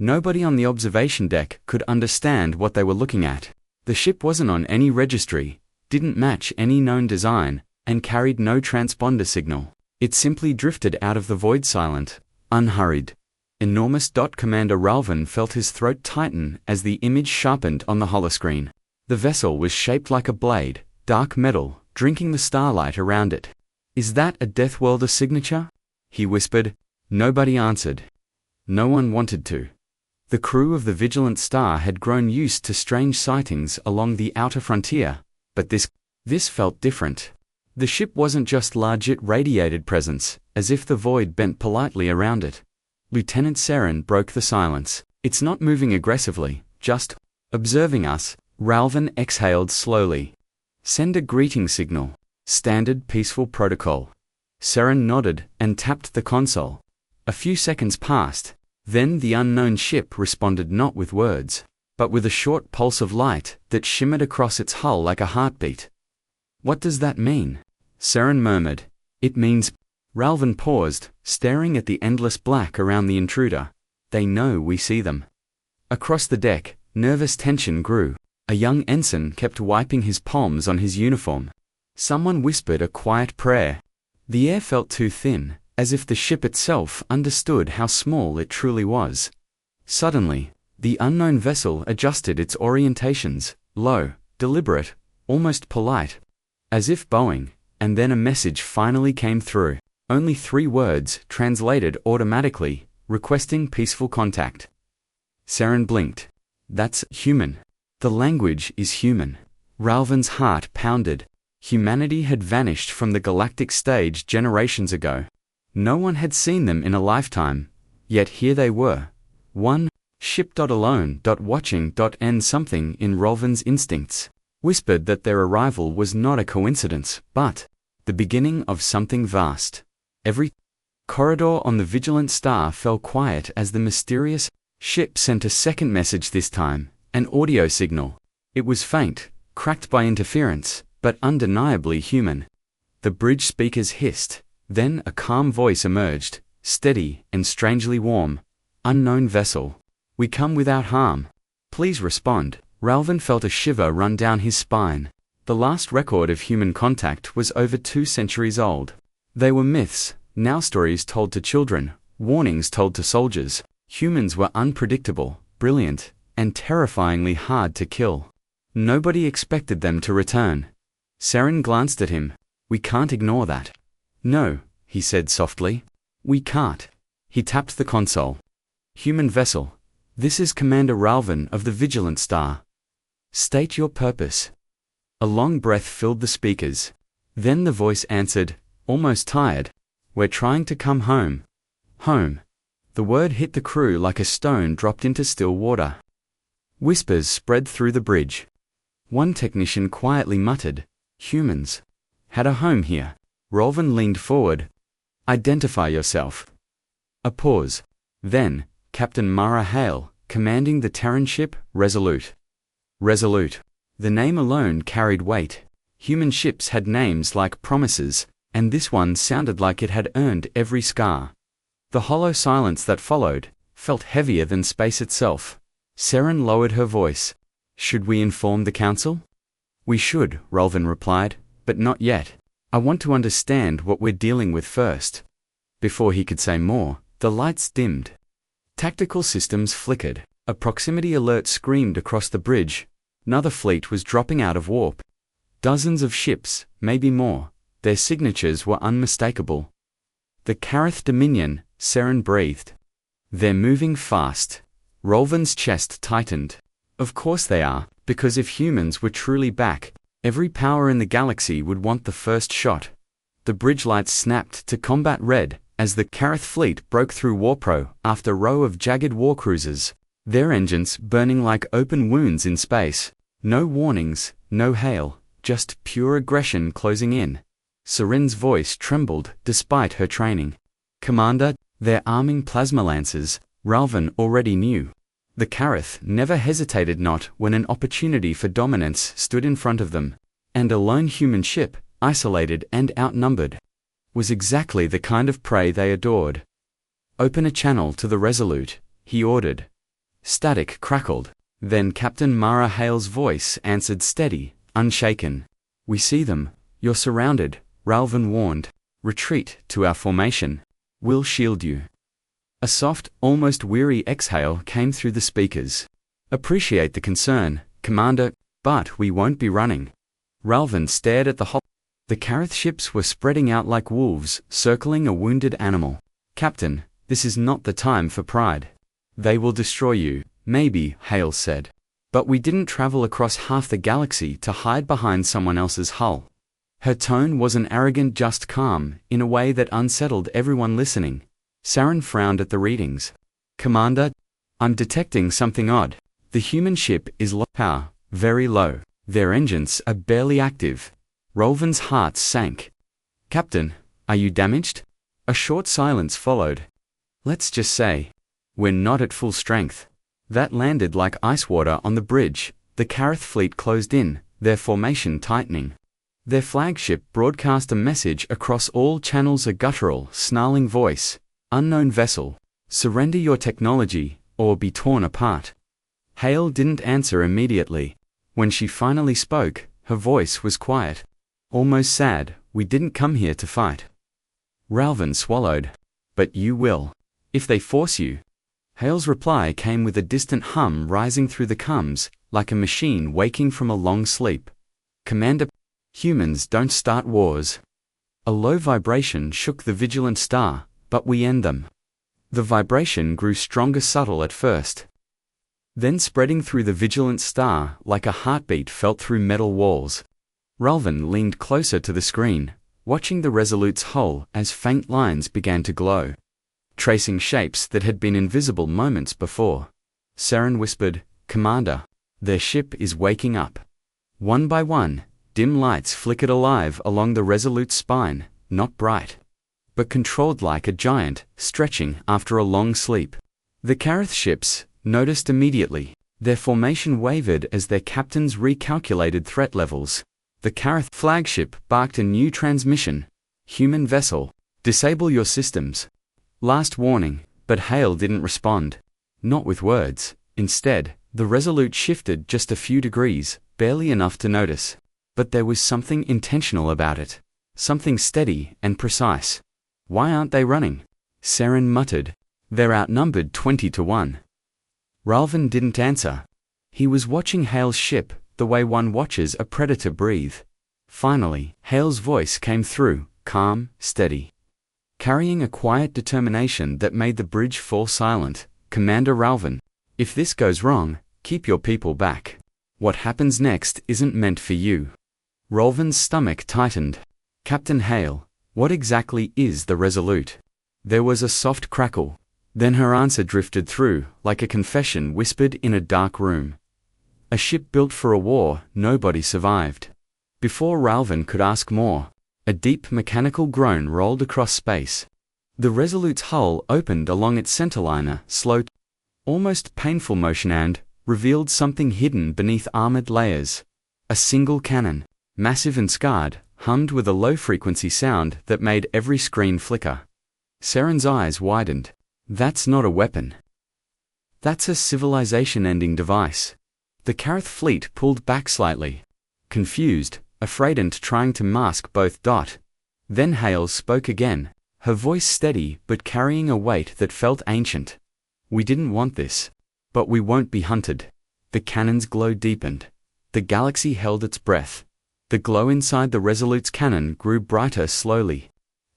Nobody on the observation deck could understand what they were looking at. The ship wasn't on any registry, didn't match any known design, and carried no transponder signal. It simply drifted out of the void silent, unhurried. Enormous. Commander Ralvin felt his throat tighten as the image sharpened on the holoscreen. The vessel was shaped like a blade, dark metal, drinking the starlight around it. "Is that a Deathworlder signature?" he whispered. Nobody answered. No one wanted to. The crew of the Vigilant Star had grown used to strange sightings along the outer frontier, but this felt different. The ship wasn't just large, it radiated presence, as if the void bent politely around it. Lieutenant Saren broke the silence. "It's not moving aggressively, just observing us." Ralvin exhaled slowly. "Send a greeting signal. Standard peaceful protocol." Saren nodded and tapped the console. A few seconds passed. Then the unknown ship responded not with words, but with a short pulse of light that shimmered across its hull like a heartbeat. "What does that mean?" Saren murmured. "It means..." Ralvin paused, staring at the endless black around the intruder. "They know we see them." Across the deck, nervous tension grew. A young ensign kept wiping his palms on his uniform. Someone whispered a quiet prayer. The air felt too thin, as if the ship itself understood how small it truly was. Suddenly, the unknown vessel adjusted its orientations, low, deliberate, almost polite, as if bowing, and then a message finally came through. Only 3 words, translated automatically, requesting peaceful contact. Saren blinked. "That's human. The language is human." Ralvin's heart pounded. Humanity had vanished from the galactic stage generations ago. No one had seen them in a lifetime, yet here they were. One ship alone watching and something in Ralvin's instincts whispered that their arrival was not a coincidence, but the beginning of something vast. Every corridor on the Vigilant Star fell quiet as the mysterious ship sent a second message, this time an audio signal. It was faint, cracked by interference, but undeniably human. The bridge speakers hissed. Then a calm voice emerged, steady and strangely warm. "Unknown vessel. We come without harm. Please respond." Ralvin felt a shiver run down his spine. The last record of human contact was over 2 centuries old. They were myths, now stories told to children, warnings told to soldiers. Humans were unpredictable, brilliant, and terrifyingly hard to kill. Nobody expected them to return. Saren glanced at him. "We can't ignore that." "No," he said softly. "We can't." He tapped the console. "Human vessel. This is Commander Ralvin of the Vigilant Star. State your purpose." A long breath filled the speakers. Then the voice answered, almost tired. "We're trying to come home." Home. The word hit the crew like a stone dropped into still water. Whispers spread through the bridge. One technician quietly muttered, "Humans had a home here." Ralvin leaned forward. "Identify yourself." A pause. Then, Captain Mara Hale, commanding the Terran ship, Resolute. Resolute. The name alone carried weight. Human ships had names like promises, and this one sounded like it had earned every scar. The hollow silence that followed felt heavier than space itself. Saren lowered her voice. "Should we inform the council?" "We should," Ralvin replied, "but not yet. I want to understand what we're dealing with first." Before he could say more, the lights dimmed. Tactical systems flickered. A proximity alert screamed across the bridge. Another fleet was dropping out of warp. Dozens of ships, maybe more. Their signatures were unmistakable. "The Kareth Dominion," Saren breathed. "They're moving fast." Ralvin's chest tightened. Of course they are, because if humans were truly back, every power in the galaxy would want the first shot. The bridge lights snapped to combat red as the Kareth fleet broke through Warpro after row of jagged war cruisers, their engines burning like open wounds in space. No warnings, no hail, just pure aggression closing in. Saren's voice trembled despite her training. "Commander, they're arming plasma lancers," Ralvin already knew. The Kareth never hesitated, not when an opportunity for dominance stood in front of them. And a lone human ship, isolated and outnumbered, was exactly the kind of prey they adored. "Open a channel to the Resolute," he ordered. Static crackled. Then Captain Mara Hale's voice answered steady, unshaken. "We see them. You're surrounded," Ralvin warned. "Retreat to our formation. We'll shield you." A soft, almost weary exhale came through the speakers. "Appreciate the concern, Commander, but we won't be running." Ralvin stared at the hop. The Kareth ships were spreading out like wolves, circling a wounded animal. "Captain, this is not the time for pride. They will destroy you, maybe," Hale said. "But we didn't travel across half the galaxy to hide behind someone else's hull." Her tone was an arrogant, just calm, in a way that unsettled everyone listening. Saren frowned at the readings. "Commander, I'm detecting something odd. The human ship is low power, very low. Their engines are barely active." Ralvin's heart sank. "Captain, are you damaged?" A short silence followed. "Let's just say, we're not at full strength." That landed like ice water on the bridge. The Kareth fleet closed in, their formation tightening. Their flagship broadcast a message across all channels, a guttural, snarling voice. "Unknown vessel. Surrender your technology, or be torn apart." Hale didn't answer immediately. When she finally spoke, her voice was quiet. Almost sad. "We didn't come here to fight." Ralvin swallowed. "But you will. If they force you." Hale's reply came with a distant hum rising through the cums, like a machine waking from a long sleep. "Commander, humans don't start wars." A low vibration shook the vigilant star, "but we end them." The vibration grew stronger, subtle at first. Then spreading through the vigilant star like a heartbeat felt through metal walls. Ralvin leaned closer to the screen, watching the Resolute's hull as faint lines began to glow, tracing shapes that had been invisible moments before. Saren whispered, "Commander, their ship is waking up." One by one, dim lights flickered alive along the Resolute's spine, not bright, but controlled like a giant, stretching after a long sleep. The Kareth ships noticed immediately. Their formation wavered as their captains recalculated threat levels. The Kareth flagship barked a new transmission. "Human vessel, disable your systems." Last warning, but Hale didn't respond. Not with words. Instead, the Resolute shifted just a few degrees, barely enough to notice. But there was something intentional about it. Something steady and precise. "Why aren't they running?" Saren muttered. "They're outnumbered 20 to 1. Ralvin didn't answer. He was watching Hale's ship, the way one watches a predator breathe. Finally, Hale's voice came through, calm, steady, carrying a quiet determination that made the bridge fall silent. "Commander Ralvin, if this goes wrong, keep your people back. What happens next isn't meant for you." Ralvin's stomach tightened. "Captain Hale, what exactly is the Resolute?" There was a soft crackle. Then her answer drifted through, like a confession whispered in a dark room. "A ship built for a war nobody survived." Before Ralvin could ask more, a deep mechanical groan rolled across space. The Resolute's hull opened along its centerliner, slow, almost painful motion, and revealed something hidden beneath armored layers. A single cannon, massive and scarred, hummed with a low-frequency sound that made every screen flicker. Saren's eyes widened. "That's not a weapon. That's a civilization-ending device." The Kareth fleet pulled back slightly, confused, afraid, and trying to mask both. Then Hale spoke again, her voice steady but carrying a weight that felt ancient. "We didn't want this. But we won't be hunted." The cannon's glow deepened. The galaxy held its breath. The glow inside the Resolute's cannon grew brighter slowly,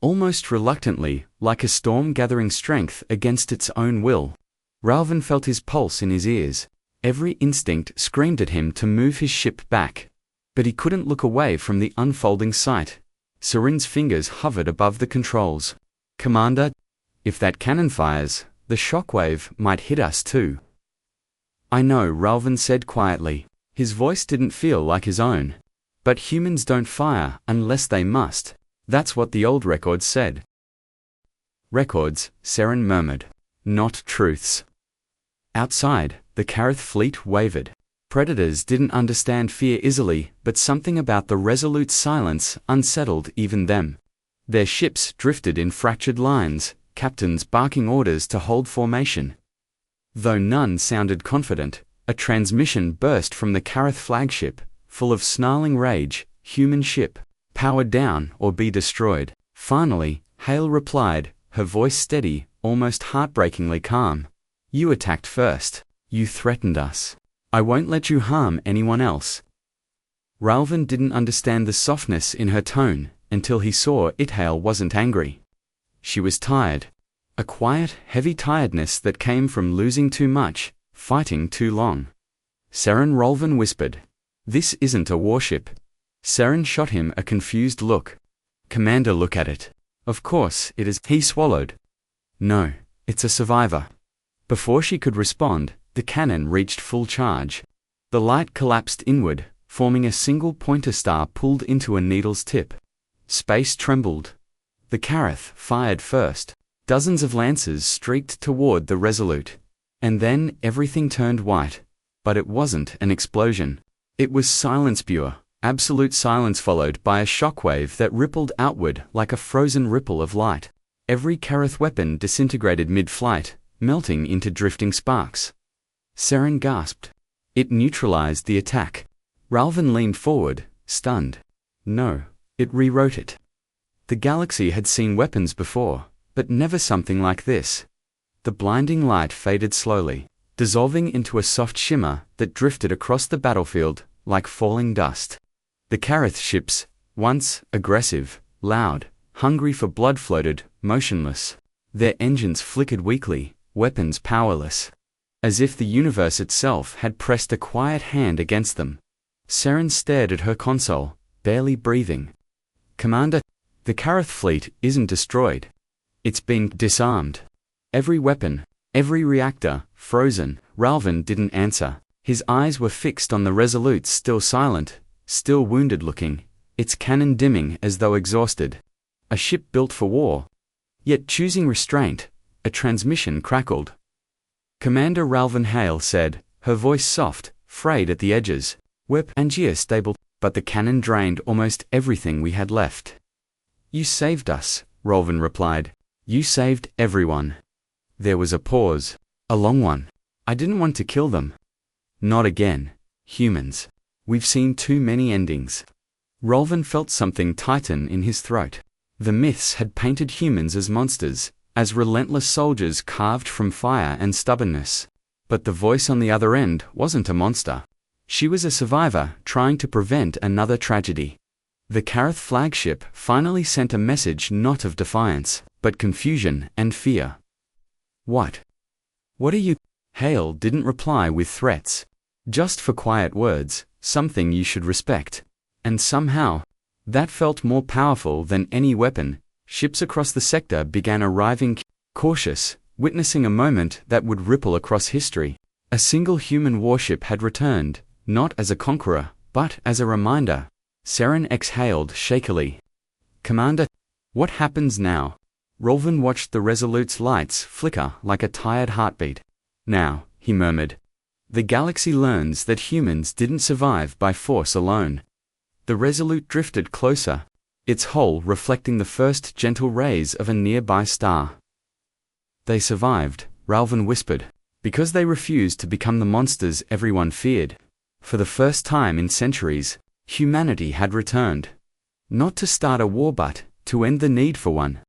almost reluctantly, like a storm gathering strength against its own will. Ralvin felt his pulse in his ears. Every instinct screamed at him to move his ship back. But he couldn't look away from the unfolding sight. Saren's fingers hovered above the controls. "Commander, if that cannon fires, the shockwave might hit us too." "I know," Ralvin said quietly. His voice didn't feel like his own. "But humans don't fire unless they must. That's what the old records said." "Records," Saren murmured. "Not truths." Outside, the Kareth fleet wavered. Predators didn't understand fear easily, but something about the Resolute's silence unsettled even them. Their ships drifted in fractured lines, captains barking orders to hold formation. Though none sounded confident, a transmission burst from the Kareth flagship, full of snarling rage. Human ship, power down or be destroyed. Finally, Hale replied, her voice steady, almost heartbreakingly calm. You attacked first. You threatened us. I won't let you harm anyone else. Ralvin didn't understand the softness in her tone until he saw Hale wasn't angry. She was tired. A quiet, heavy tiredness that came from losing too much, fighting too long. Saren, Ralvin whispered. This isn't a warship. Saren shot him a confused look. Commander, look at it. Of course it is. He swallowed. No, it's a survivor. Before she could respond, the cannon reached full charge. The light collapsed inward, forming a single pointer star pulled into a needle's tip. Space trembled. The Kareth fired first. Dozens of lancers streaked toward the Resolute. And then everything turned white. But it wasn't an explosion. It was silence, pure, absolute silence, followed by a shockwave that rippled outward like a frozen ripple of light. Every Kareth weapon disintegrated mid-flight, melting into drifting sparks. Saren gasped. It neutralized the attack. Ralvin leaned forward, stunned. No, it rewrote it. The galaxy had seen weapons before, but never something like this. The blinding light faded slowly, dissolving into a soft shimmer that drifted across the battlefield like falling dust. The Kareth ships, once aggressive, loud, hungry for blood, floated, motionless. Their engines flickered weakly, weapons powerless. As if the universe itself had pressed a quiet hand against them. Saren stared at her console, barely breathing. Commander, the Kareth fleet isn't destroyed. It's being disarmed. Every weapon, every reactor, frozen. Ralvin didn't answer. His eyes were fixed on the Resolute, still silent, still wounded looking, its cannon dimming as though exhausted. A ship built for war. Yet choosing restraint, a transmission crackled. Commander, Ralvin Hale said, her voice soft, frayed at the edges. We're Pangaea stable, but the cannon drained almost everything we had left. You saved us, Ralvin replied. You saved everyone. There was a pause. A long one. I didn't want to kill them. Not again. Humans. We've seen too many endings. Ralvin felt something tighten in his throat. The myths had painted humans as monsters, as relentless soldiers carved from fire and stubbornness. But the voice on the other end wasn't a monster. She was a survivor trying to prevent another tragedy. The Kareth flagship finally sent a message not of defiance, but confusion and fear. What? What are you? Hale didn't reply with threats. Just for quiet words, something you should respect. And somehow, that felt more powerful than any weapon. Ships across the sector began arriving, cautious, witnessing a moment that would ripple across history. A single human warship had returned, not as a conqueror, but as a reminder. Saren exhaled shakily. Commander, what happens now? Ralvin watched the Resolute's lights flicker like a tired heartbeat. Now, he murmured. The galaxy learns that humans didn't survive by force alone. The Resolute drifted closer, its hull reflecting the first gentle rays of a nearby star. They survived, Ralvin whispered, because they refused to become the monsters everyone feared. For the first time in centuries, humanity had returned. Not to start a war but to end the need for one.